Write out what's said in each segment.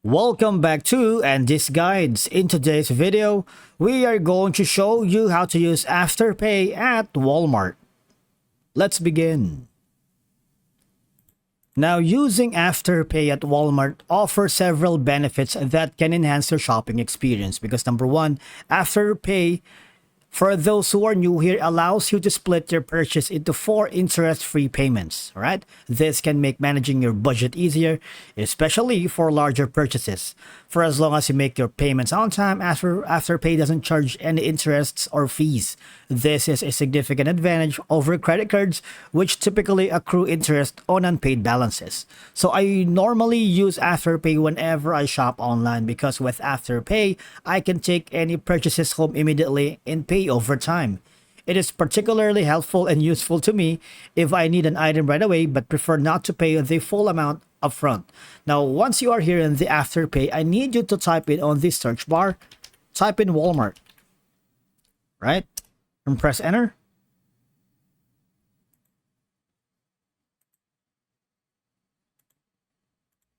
Welcome back to and this guides. In today's video, we are going to show you how to use Afterpay at Walmart. Let's begin. Now, using Afterpay at Walmart offers several benefits that can enhance your shopping experience because number one, Afterpay, for those who are new here, allows you to split your purchase into 4 interest-free payments, right? This can make managing your budget easier, especially for larger purchases. For as long as you make your payments on time, Afterpay doesn't charge any interests or fees. This is a significant advantage over credit cards, which typically accrue interest on unpaid balances. So I normally use Afterpay whenever I shop online because with Afterpay, I can take any purchases home immediately and pay over time. It is particularly helpful and useful to me if I need an item right away but prefer not to pay the full amount upfront. Now, once you are here in the Afterpay, I need you to type in on the search bar, type in Walmart, right? And press enter.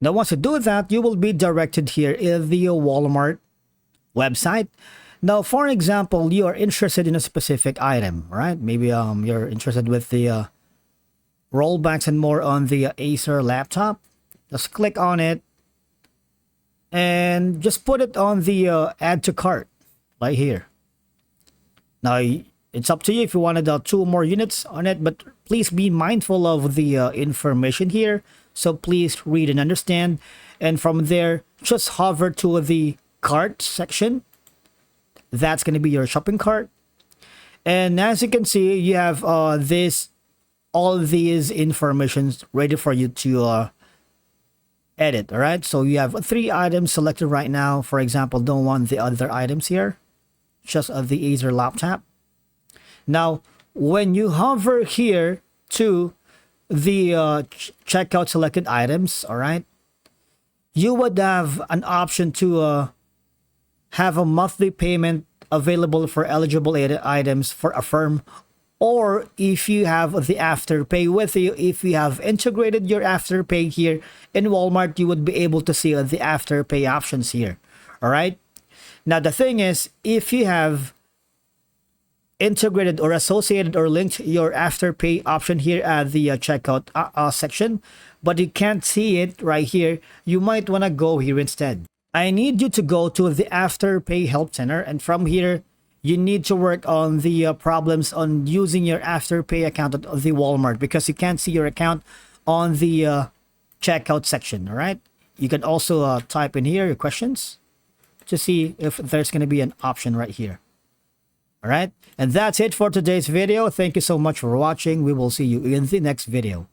Now, once you do that, you will be directed here in the Walmart website. Now, for example, you are interested in a specific item, right? Maybe you're interested with the rollbacks and more on the Acer laptop. Just click on it and just put it on the add to cart right here. Now, it's up to you if you wanted 2 more units on it, but please be mindful of the information here. So please read and understand. And from there, just hover to the cart section. That's going to be your shopping cart. And as you can see, you have all these informations ready for you to edit. All right. So you have 3 items selected right now. For example, don't want the other items here. Just the Acer laptop. Now, when you hover here to the checkout selected items, all right, you would have an option to have a monthly payment available for eligible items for Affirm, or if you have the Afterpay with you, if you have integrated your Afterpay here in Walmart, you would be able to see the Afterpay options here. All right. Now, the thing is, if you have integrated or associated or linked your Afterpay option here at the checkout section, but you can't see it right here, you might want to go here instead. I need you to go to the Afterpay Help Center, and from here, you need to work on the problems on using your Afterpay account at the Walmart because you can't see your account on the checkout section, all right? You can also type in here your questions to see if there's going to be an option right here. All right, and that's it for today's video. Thank you so much for watching. We will see you in the next video.